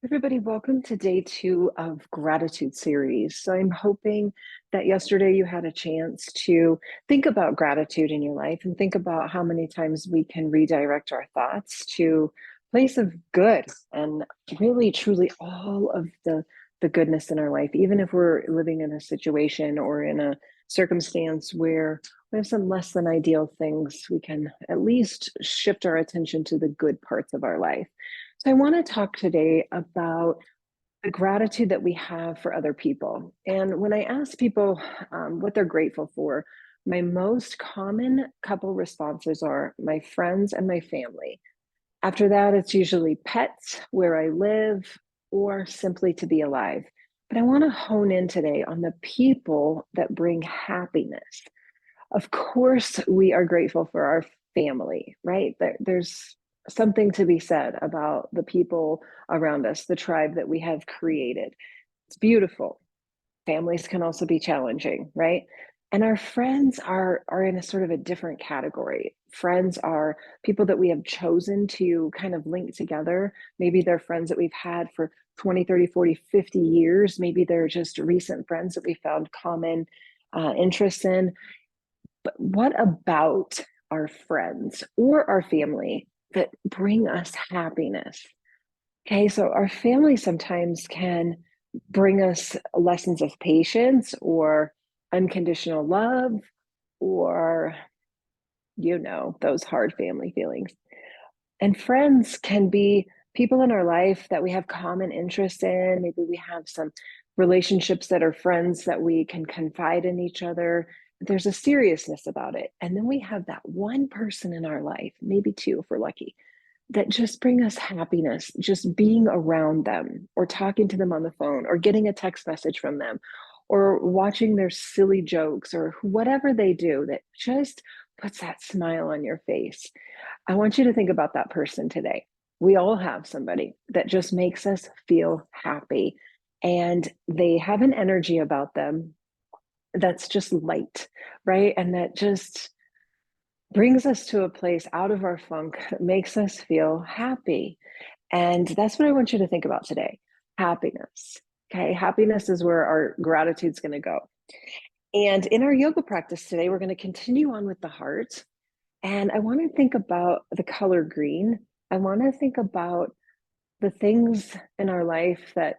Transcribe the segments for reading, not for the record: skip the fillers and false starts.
Everybody, welcome to day 2 of gratitude series. So I'm hoping that yesterday you had a chance to think about gratitude in your life and think about how many times we can redirect our thoughts to a place of good and really truly all of the goodness in our life, even if we're living in a situation or in a circumstance where we have some less than ideal things, we can at least shift our attention to the good parts of our life. So I want to talk today about the gratitude that we have for other people. And when I ask people what they're grateful for, my most common couple responses are my friends and my family. After that, it's usually pets, where I live, or simply to be alive. But I want to hone in today on the people that bring happiness. Of course, we are grateful for our family, right? There's something to be said about the people around us, the tribe that we have created. It's beautiful. Families can also be challenging, right? And our friends are in a sort of a different category. Friends are people that we have chosen to kind of link together. Maybe they're friends that we've had for 20, 30, 40, 50 years. Maybe they're just recent friends that we found common interests in. But what about our friends or our family that bring us happiness? Okay, so our family sometimes can bring us lessons of patience or unconditional love or, those hard family feelings. And friends can be people in our life that we have common interests in. Maybe we have some relationships that are friends that we can confide in each other. There's a seriousness about it. And then we have that one person in our life, maybe two if we're lucky, that just bring us happiness, just being around them or talking to them on the phone or getting a text message from them or watching their silly jokes or whatever they do that just puts that smile on your face. I want you to think about that person today. We all have somebody that just makes us feel happy, and they have an energy about them that's just light, right? And that just brings us to a place out of our funk that makes us feel happy. And that's what I want you to think about today. Happiness. Okay. Happiness is where our gratitude's going to go. And in our yoga practice today, we're going to continue on with the heart. And I want to think about the color green. I want to think about the things in our life that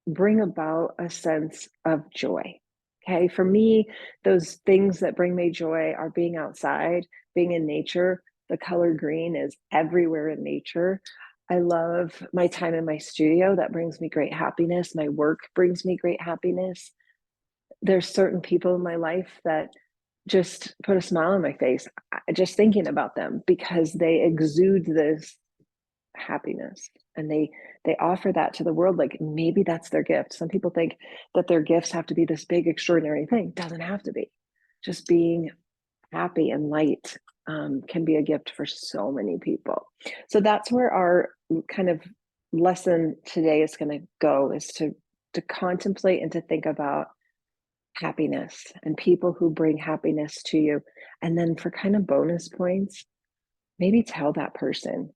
bring about a sense of joy. Okay. For me, those things that bring me joy are being outside, being in nature. The color green is everywhere in nature. I love my time in my studio. That brings me great happiness. My work brings me great happiness. There's certain people in my life that just put a smile on my face just thinking about them because they exude this happiness and they offer that to the world. Like maybe that's their gift. Some people think that their gifts have to be this big extraordinary thing. Doesn't have to be. Just being happy and light can be a gift for so many people. So that's where our kind of lesson today is going to go, is to contemplate and to think about happiness and people who bring happiness to you. And then for kind of bonus points, maybe tell that person,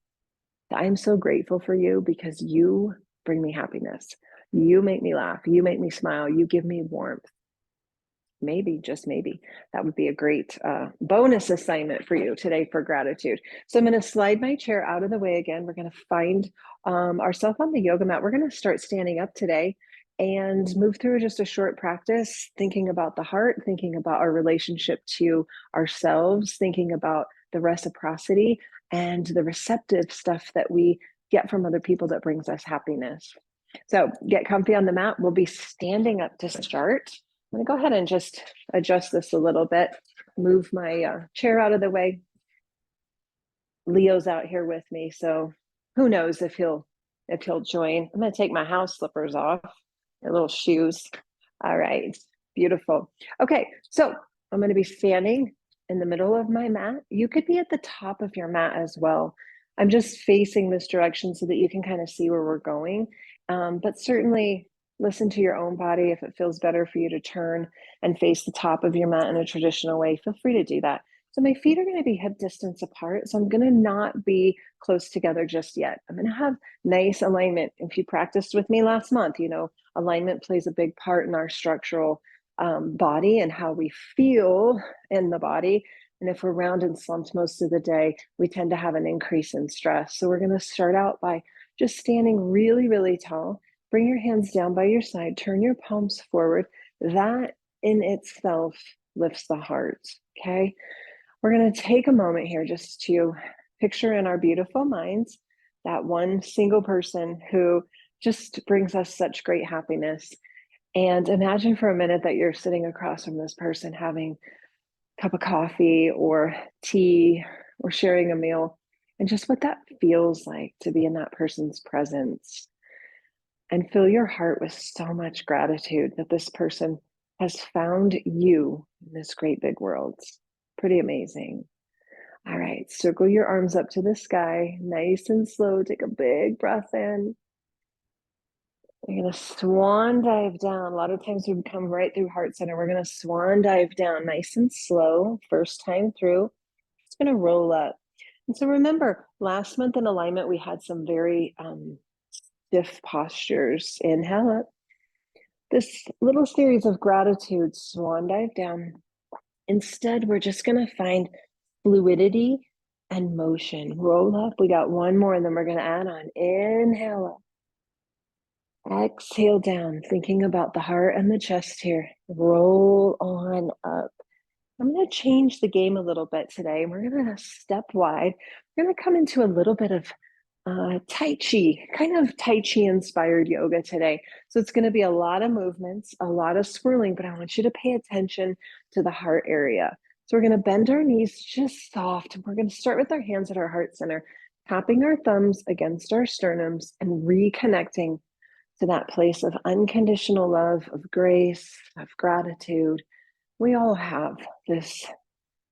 I'm so grateful for you because you bring me happiness. You make me laugh. You make me smile. You give me warmth. Maybe, just maybe, that would be a great bonus assignment for you today for gratitude. So I'm going to slide my chair out of the way again. We're going to find ourselves on the yoga mat. We're going to start standing up today and move through just a short practice, thinking about the heart, thinking about our relationship to ourselves, thinking about the reciprocity and the receptive stuff that we get from other people that brings us happiness. So get comfy on the mat. We'll be standing up to start. I'm going to go ahead and just adjust this a little bit, move my chair out of the way. Leo's out here with me, so who knows if he'll join. I'm going to take my house slippers off, my little shoes. All right, beautiful. Okay, so I'm going to be standing in the middle of my mat. You could be at the top of your mat as well. I'm just facing this direction so that you can kind of see where we're going, but certainly listen to your own body. If it feels better for you to turn and face the top of your mat in a traditional way, feel free to do that. So my feet are going to be hip distance apart. So I'm going to not be close together just yet. I'm going to have nice alignment. If you practiced with me last month, you know, alignment plays a big part in our structural body and how we feel in the body. And if we're round and slumped most of the day, we tend to have an increase in stress. So we're going to start out by just standing really, really tall. Bring your hands down by your side, turn your palms forward. That in itself lifts the heart, okay? We're going to take a moment here just to picture in our beautiful minds that one single person who just brings us such great happiness. And imagine for a minute that you're sitting across from this person having a cup of coffee or tea or sharing a meal, and just what that feels like to be in that person's presence. And fill your heart with so much gratitude that this person has found you in this great big world. Pretty amazing. All right, circle your arms up to the sky, nice and slow. Take a big breath in. You're going to swan dive down. A lot of times we come right through heart center. We're going to swan dive down nice and slow. First time through. It's going to roll up. And so remember, last month in alignment, we had some very stiff postures. Inhale up. This little series of gratitude, swan dive down. Instead, we're just going to find fluidity and motion. Roll up. We got one more, and then we're going to add on. Inhale up. Exhale down, thinking about the heart and the chest here. Roll on up. I'm going to change the game a little bit today. We're going to step wide. We're going to come into a little bit of Tai Chi, kind of Tai Chi inspired yoga today. So it's going to be a lot of movements, a lot of swirling, but I want you to pay attention to the heart area. So we're going to bend our knees just soft. We're going to start with our hands at our heart center, tapping our thumbs against our sternums and reconnecting to that place of unconditional love, of grace, of gratitude. We all have this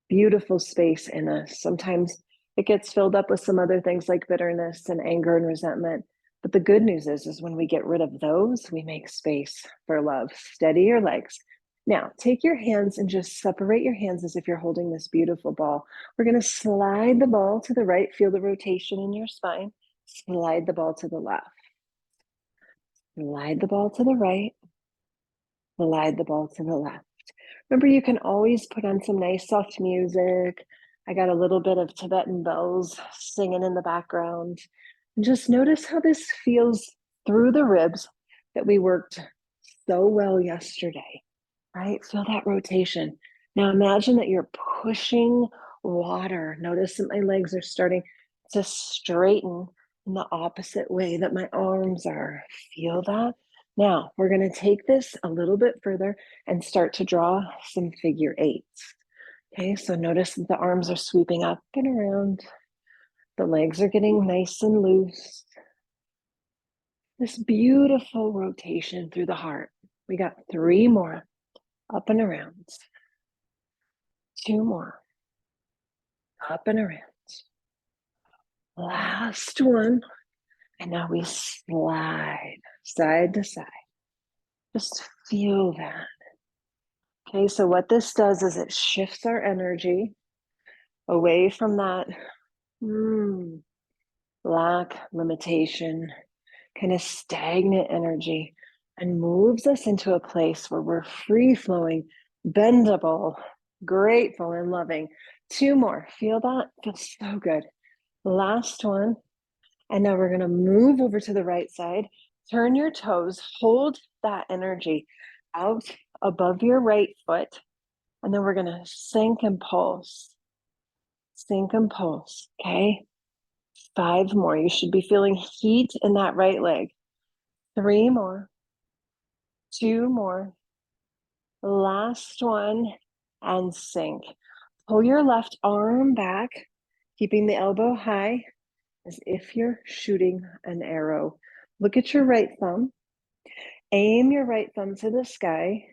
beautiful space in us. Sometimes it gets filled up with some other things like bitterness and anger and resentment. But the good news is when we get rid of those, we make space for love. Steady your legs. Now, take your hands and just separate your hands as if you're holding this beautiful ball. We're going to slide the ball to the right. Feel the rotation in your spine. Slide the ball to the left. Slide the ball to the right. Slide the ball to the left. Remember, you can always put on some nice soft music. I got a little bit of Tibetan bells singing in the background. And just notice how this feels through the ribs that we worked so well yesterday, right? Feel that rotation. Now imagine that you're pushing water. Notice that my legs are starting to straighten in the opposite way that my arms are. Feel that? Now we're going to take this a little bit further and start to draw some figure eights. Okay, so notice that the arms are sweeping up and around. The legs are getting nice and loose. This beautiful rotation through the heart. We got 3 more. Up and around. 2 more. Up and around. Last one. And now we slide side to side. Just feel that. Okay, so what this does is it shifts our energy away from that lack, limitation, kind of stagnant energy, and moves us into a place where we're free-flowing, bendable, grateful, and loving. 2 more. Feel that? Feels so good. Last one. And now we're going to move over to the right side. Turn your toes. Hold that energy out above your right foot. And then we're going to sink and pulse. Sink and pulse. Okay. 5 more. You should be feeling heat in that right leg. 3 more. 2 more. Last one. And sink. Pull your left arm back, keeping the elbow high as if you're shooting an arrow. Look at your right thumb. Aim your right thumb to the sky.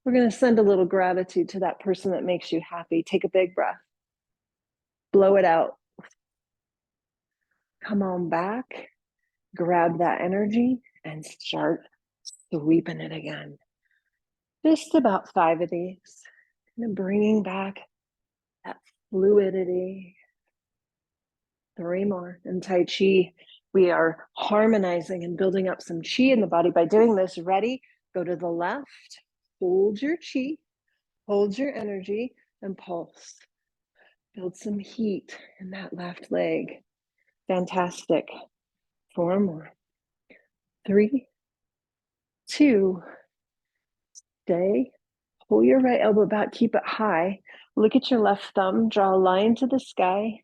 We're going to send a little gratitude to that person that makes you happy. Take a big breath. Blow it out. Come on back. Grab that energy and start sweeping it again. Just about 5 of these. Kind of bringing back that fluidity. 3 more. In Tai Chi, we are harmonizing and building up some chi in the body by doing this. Ready? Go to the left, hold your chi, hold your energy, and pulse. Build some heat in that left leg. Fantastic. 4 more. 3, 2, stay. Pull your right elbow back, keep it high. Look at your left thumb, draw a line to the sky.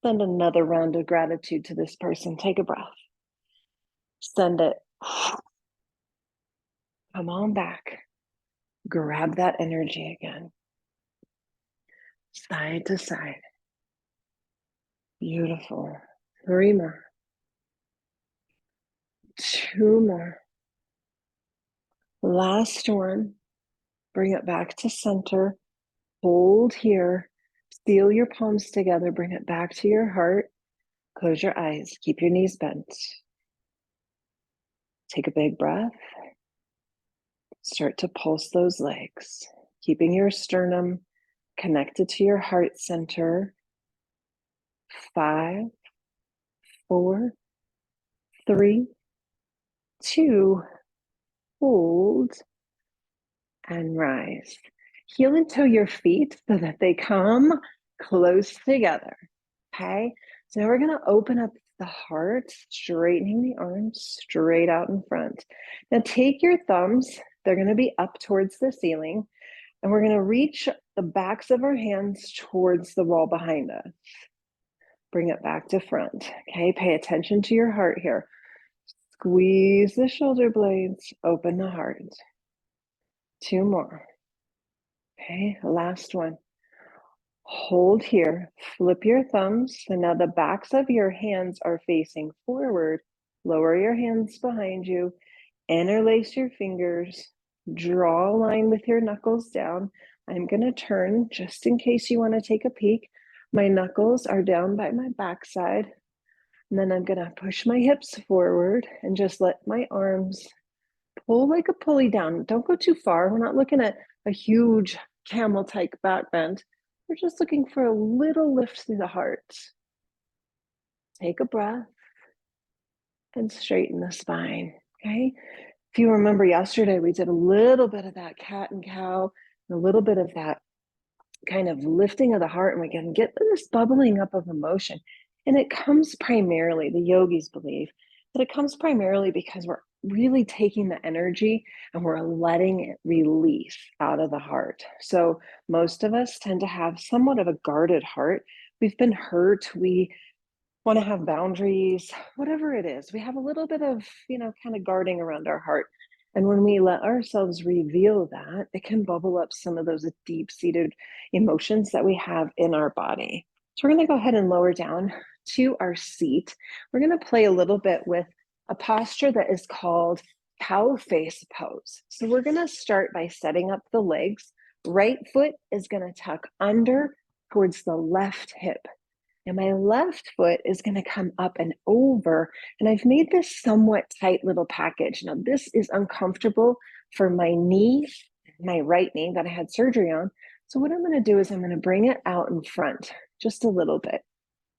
Send another round of gratitude to this person. Take a breath. Send it. Come on back. Grab that energy again. Side to side. Beautiful. 3 more. 2 more. Last one. Bring it back to center. Hold here. Seal your palms together. Bring it back to your heart. Close your eyes. Keep your knees bent. Take a big breath. Start to pulse those legs, keeping your sternum connected to your heart center. 5, 4, 3, 2, hold, and rise. Heel and toe your feet so that they come close together, okay? So now we're gonna open up the heart, straightening the arms straight out in front. Now take your thumbs, they're gonna be up towards the ceiling, and we're gonna reach the backs of our hands towards the wall behind us. Bring it back to front, okay? Pay attention to your heart here. Squeeze the shoulder blades, open the heart. 2 more. Okay, last one. Hold here, flip your thumbs, and now the backs of your hands are facing forward. Lower your hands behind you, interlace your fingers, draw a line with your knuckles down. I'm gonna turn just in case you wanna take a peek. My knuckles are down by my backside, and then I'm gonna push my hips forward and just let my arms pull like a pulley down. Don't go too far. We're not looking at a huge camel-type back bend. We're just looking for a little lift through the heart. Take a breath and straighten the spine, okay? If you remember yesterday, we did a little bit of that cat and cow, and a little bit of that kind of lifting of the heart, and we can get this bubbling up of emotion. And it comes primarily, the yogis believe, that it comes primarily because we're really taking the energy and we're letting it release out of the heart. So most of us tend to have somewhat of a guarded heart. We've been hurt. We want to have boundaries, whatever it is. We have a little bit of, kind of guarding around our heart. And when we let ourselves reveal that, it can bubble up some of those deep-seated emotions that we have in our body. So we're going to go ahead and lower down to our seat. We're going to play a little bit with a posture that is called cow face pose. So we're going to start by setting up the legs. Right foot is going to tuck under towards the left hip. And my left foot is going to come up and over. And I've made this somewhat tight little package. Now, this is uncomfortable for my knee, my right knee that I had surgery on. So what I'm going to do is I'm going to bring it out in front just a little bit.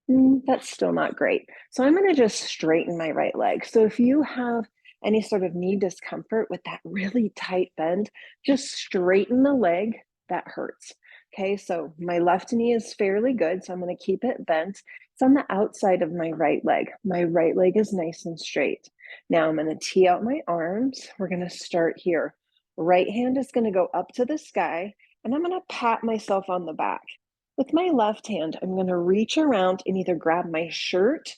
That's still not great. So I'm going to just straighten my right leg. So if you have any sort of knee discomfort with that really tight bend, just straighten the leg that hurts. Okay, so my left knee is fairly good, so I'm going to keep it bent. It's on the outside of my right leg. My right leg is nice and straight. Now I'm going to tee out my arms. We're going to start here. Right hand is going to go up to the sky, and I'm going to pat myself on the back. With my left hand, I'm going to reach around and either grab my shirt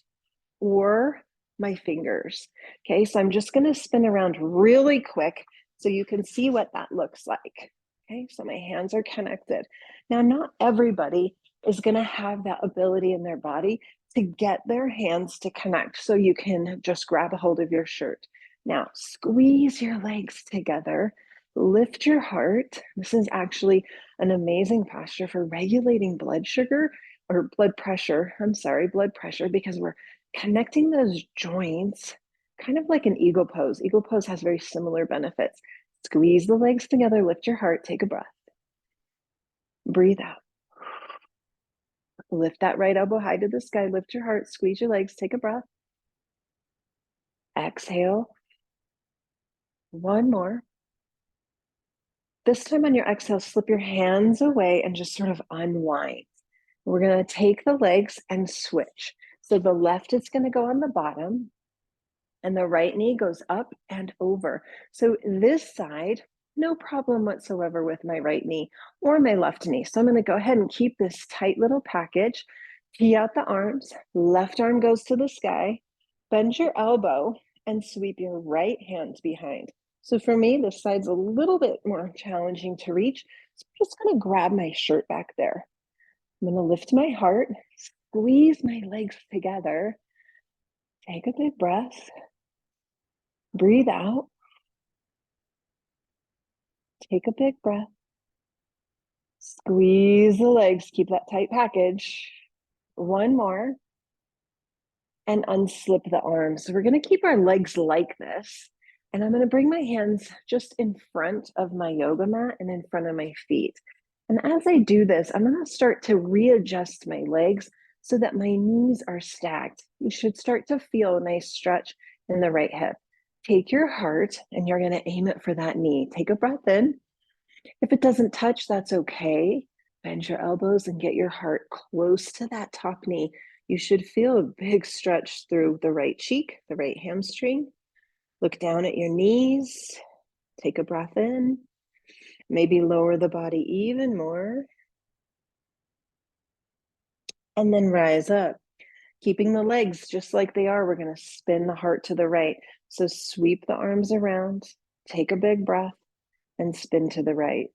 or my fingers. Okay, so I'm just going to spin around really quick so you can see what that looks like. Okay, so my hands are connected. Now, not everybody is going to have that ability in their body to get their hands to connect. So you can just grab a hold of your shirt. Now, squeeze your legs together. Lift your heart. This is actually an amazing posture for regulating blood sugar or blood pressure. Blood pressure, because we're connecting those joints, kind of like an eagle pose. Eagle pose has very similar benefits. Squeeze the legs together, lift your heart, take a breath. Breathe out. Lift that right elbow high to the sky. Lift your heart. Squeeze your legs. Take a breath. Exhale. One more. This time on your exhale, slip your hands away and just sort of unwind. We're going to take the legs and switch. So the left is going to go on the bottom and the right knee goes up and over. So this side, no problem whatsoever with my right knee or my left knee. So I'm going to go ahead and keep this tight little package. Tee out the arms. Left arm goes to the sky. Bend your elbow and sweep your right hand behind. So for me, this side's a little bit more challenging to reach. So I'm just going to grab my shirt back there. I'm going to lift my heart, squeeze my legs together. Take a big breath. Breathe out. Take a big breath. Squeeze the legs. Keep that tight package. One more. And unslip the arms. So we're going to keep our legs like this. And I'm going to bring my hands just in front of my yoga mat and in front of my feet. And as I do this, I'm going to start to readjust my legs so that my knees are stacked. You should start to feel a nice stretch in the right hip. Take your heart and you're going to aim it for that knee. Take a breath in. If it doesn't touch, that's okay. Bend your elbows and get your heart close to that top knee. You should feel a big stretch through the right cheek, the right hamstring. Look down at your knees. Take a breath in. Maybe lower the body even more. And then rise up. Keeping the legs just like they are, we're going to spin the heart to the right. So sweep the arms around, take a big breath, and spin to the right.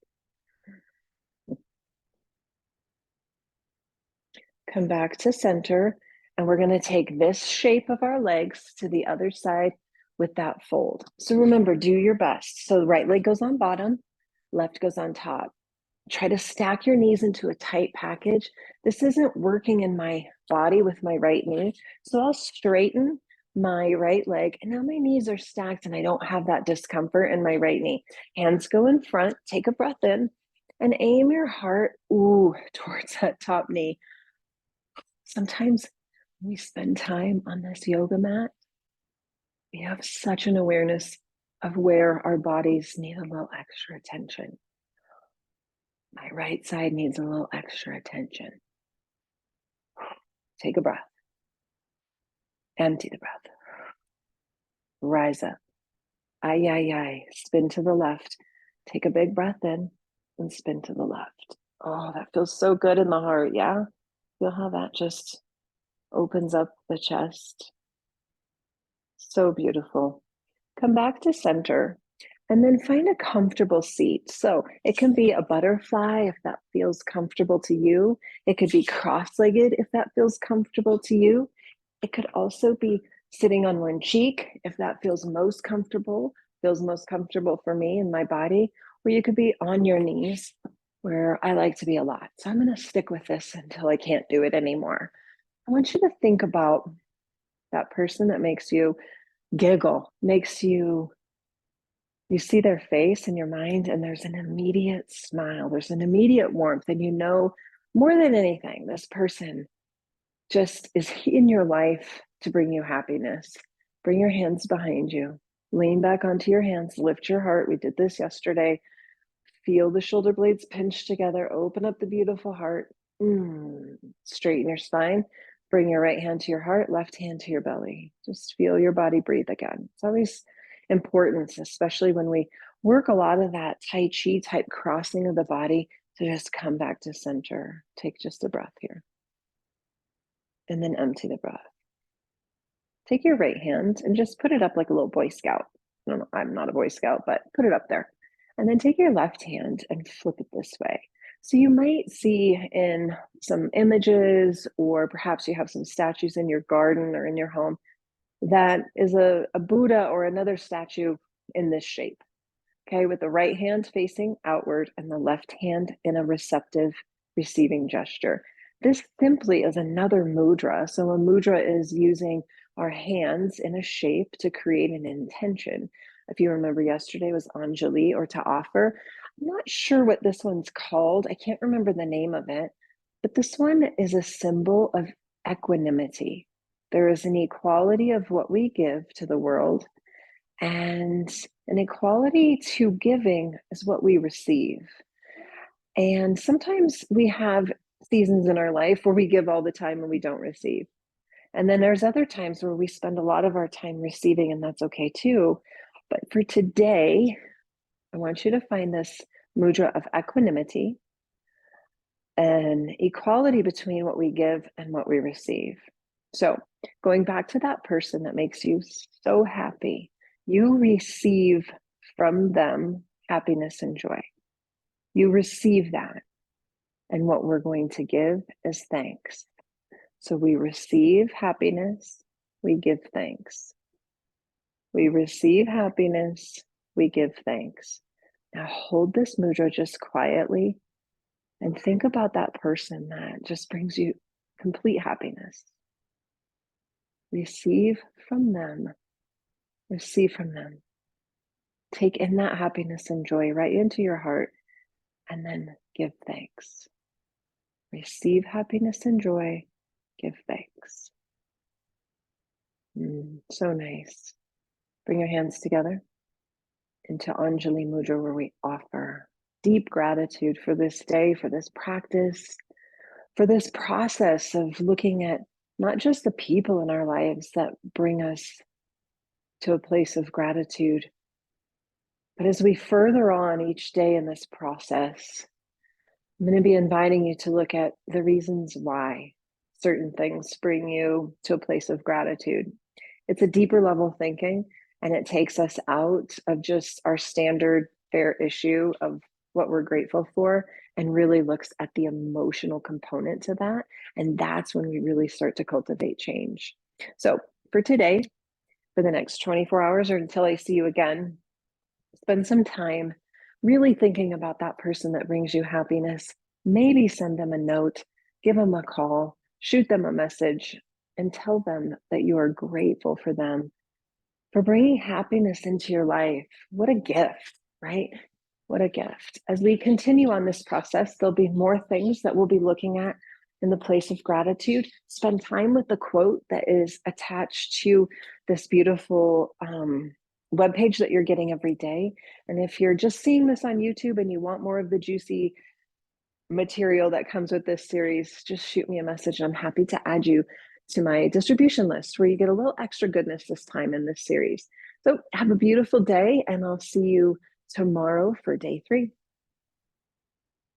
Come back to center, and we're going to take this shape of our legs to the other side with that fold. So remember, do your best. So the right leg goes on bottom, left goes on top. Try to stack your knees into a tight package. This isn't working in my body with my right knee. So I'll straighten my right leg, and now my knees are stacked and I don't have that discomfort in my right knee. Hands go in front, take a breath in, and aim your heart towards that top knee. Sometimes when we spend time on this yoga mat, we have such an awareness of where our bodies need a little extra attention. My right side needs a little extra attention. Take a breath. Empty the breath. Rise up. Ay, ay, ay. Spin to the left. Take a big breath in and spin to the left. Oh, that feels so good in the heart, yeah? Feel how that just opens up the chest. So beautiful. Come back to center and then find a comfortable seat. So it can be a butterfly if that feels comfortable to you. It could be cross-legged if that feels comfortable to you. It could also be sitting on one cheek if that feels most comfortable for me and my body. Or you could be on your knees, where I like to be a lot. So I'm going to stick with this until I can't do it anymore. I want you to think about that person that makes you giggle, you see their face in your mind and there's an immediate smile, there's an immediate warmth, and you know more than anything, this person just is in your life to bring you happiness. Bring your hands behind you, lean back onto your hands, lift your heart. We did this yesterday. Feel the shoulder blades pinch together, open up the beautiful heart. Straighten your spine. Bring your right hand to your heart, left hand to your belly. Just feel your body breathe again. It's always important, especially when we work a lot of that Tai Chi type crossing of the body, to just come back to center. Take just a breath here. And then empty the breath. Take your right hand and just put it up like a little Boy Scout. I don't know, I'm not a Boy Scout, but put it up there. And then take your left hand and flip it this way. So you might see in some images, or perhaps you have some statues in your garden or in your home, that is a Buddha or another statue in this shape, okay, with the right hand facing outward and the left hand in a receptive receiving gesture. This simply is another mudra. So a mudra is using our hands in a shape to create an intention. If you remember, yesterday was Anjali, or to offer. I'm not sure what this one's called. I can't remember the name of it, But this one is a symbol of equanimity. There is an equality of what we give to the world, and an equality to giving is what we receive. And sometimes we have seasons in our life where we give all the time and we don't receive. And then there's other times where we spend a lot of our time receiving, and that's okay too. But for today, I want you to find this mudra of equanimity and equality between what we give and what we receive. So going back to that person that makes you so happy, you receive from them happiness and joy. You receive that. And what we're going to give is thanks. So we receive happiness, we give thanks. We receive happiness, we give thanks. Now hold this mudra just quietly and think about that person that just brings you complete happiness. Receive from them. Receive from them. Take in that happiness and joy right into your heart, and then give thanks. Receive happiness and joy. Give thanks. So nice. Bring your hands together into Anjali Mudra, where we offer deep gratitude for this day, for this practice, for this process of looking at not just the people in our lives that bring us to a place of gratitude, but as we further on each day in this process, I'm going to be inviting you to look at the reasons why certain things bring you to a place of gratitude. It's a deeper level thinking, and it takes us out of just our standard fair issue of what we're grateful for and really looks at the emotional component to that. And that's when we really start to cultivate change. So for today, for the next 24 hours or until I see you again, spend some time really thinking about that person that brings you happiness. Maybe send them a note, give them a call, shoot them a message, and tell them that you are grateful for them for bringing happiness into your life. What a gift, right? What a gift. As we continue on this process, there'll be more things that we'll be looking at in the place of gratitude. Spend time with the quote that is attached to this beautiful webpage that you're getting every day. And if you're just seeing this on YouTube and you want more of the juicy material that comes with this series, just shoot me a message. I'm happy to add you to my distribution list where you get a little extra goodness this time in this series. So have a beautiful day, and I'll see you tomorrow for day 3.